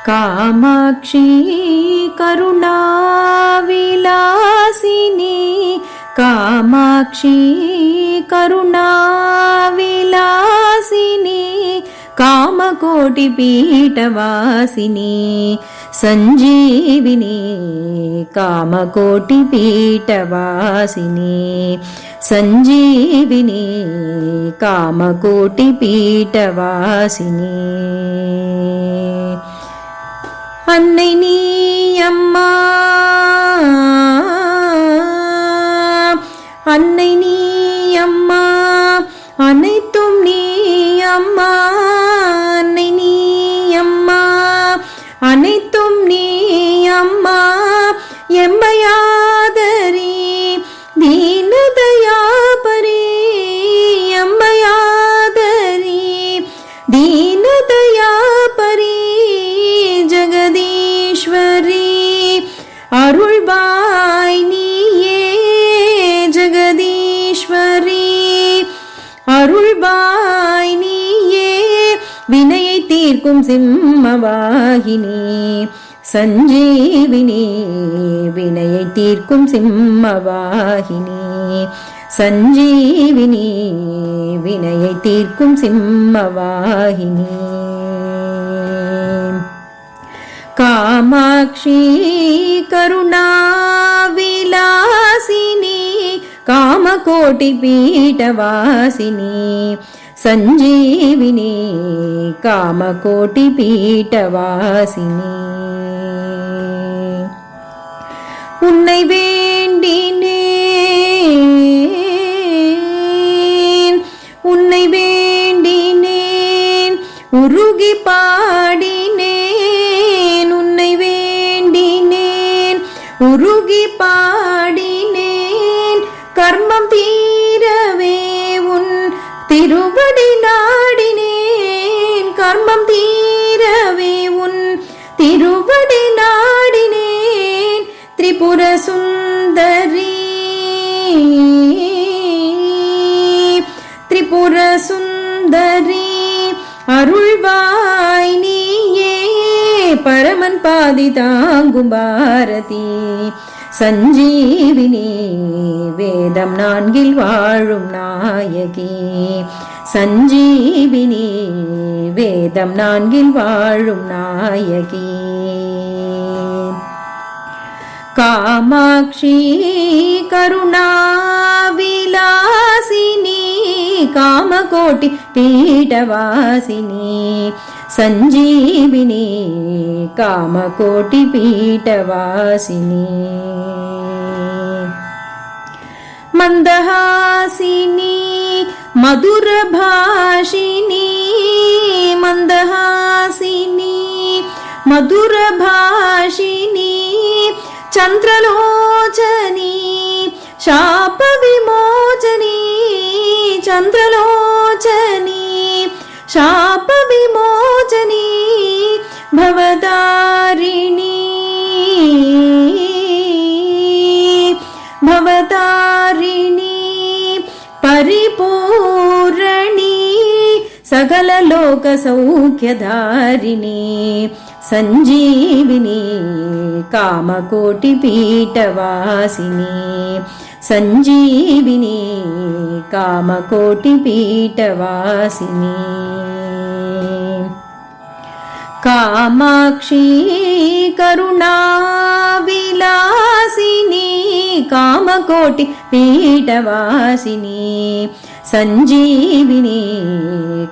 कामाक्षी करुणाविलासिनी कामाक्षी करुणाविलासिनी कामकोटिपीठवासिनी संजीविनी कामकोटिपीठवासिनी संजीविनी कामकोटिपीठवासिनी अन्नै नी अम्मा अन्नै नी अम्मा अनैत्तुम नी अम्मा अन्नै नी अम्मा अनैत्तुम नी अम्मा एम्मयादरी दीनदयापरी एम्मयादरी दीनदयापरी जगदीश्वरी अरुள்வாய் நீயே जगदीश्वरी अरुள்வாய் நீயே வினையை தீர்க்கும் சிம்மவாகினி संजीविनी வினையை தீர்க்கும் சிம்மவாகினி संजीविनी வினையை தீர்க்கும் சிம்மவாகினி कामाक्षी करुणाविलासिनी कामकोटिपीठवासिनी संजीविनी कामकोटिपीठवासिनी उन्नै வேண்டினேன் உன்னை வேண்டினேன் உருகி பாடினேன் உன்னை வேண்டினேன் உருகி பாடினேன் கர்மம் தீரவே உன் திருவடி நாடினேன் கர்மம் தீரவே உன் திருவடி நாடினேன் திரிபுர சுந்தரி திரிபுர சுந்தரி அருள்வாய் நீயே பரமன் பாதி தாங்கும் பாரதி संजीविनी வேதம் நான்கில் வாழும் நாயகி संजीविनी வேதம் நான்கில் வாழும் நாயகி कामाक्षी करुणाविलासिनी कामकोटि पीठवासिनी संजीविनी कामकोटि पीठवासिनी मंदहासिनी मधुरभाषिनी मंदहासिनी मधुरभाषिनी चंद्रलोचनी शाप विमोचनी चंद्रलोचनी शाप विमोचनी भवतारिणी भवतारिणी परिपूरणी सकल लोक सौख्यधारिणी संजीविनी कामकोटि पीठवासिनी संजीविनी कामकोटि पीठवासिनी कामाक्षी करुणाविलासिनी कामकोटि पीठवासिनी संजीविनी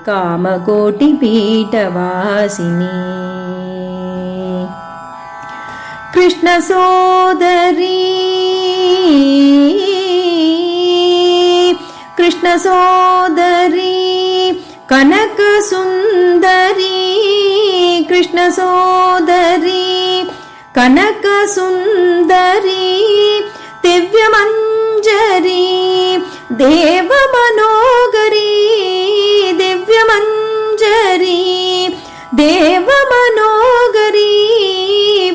कामकोटि पीठवासिनी कृष्ण सोदरी कृष्ण सोदरी कनक सुंदरी कृष्ण सोदरी कनक सुंदरी दिव्य मंजरी देव मनोगरी दिव्य मंजरी देव मनोगरी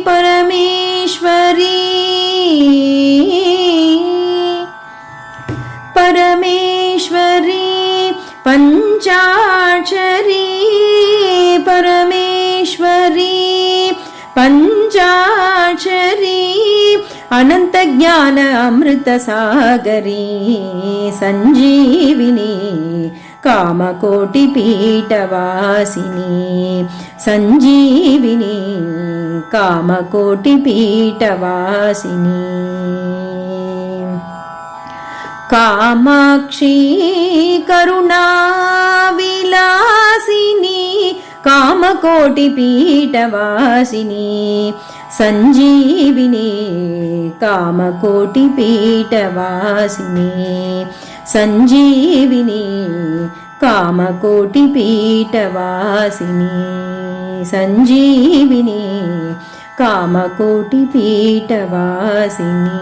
परमेश्वरी परमेश्वरी पंचाक्षरी परमेश्वरी పంచాక్షరీ అనంత జ్ఞాన అమృత సాగరీ సంజీవిని కామకోటి పీఠవాసిని సంజీవిని కామకోటి పీఠవాసిని కామాక్షి కరుణా విలాసిని కామకోటి పీఠవాసిని సంజీవిని కామకోటి పీఠవాసిని సంజీవిని కామకోటి పీఠవాసిని సంజీవిని కామకోటి పీఠవాసిని.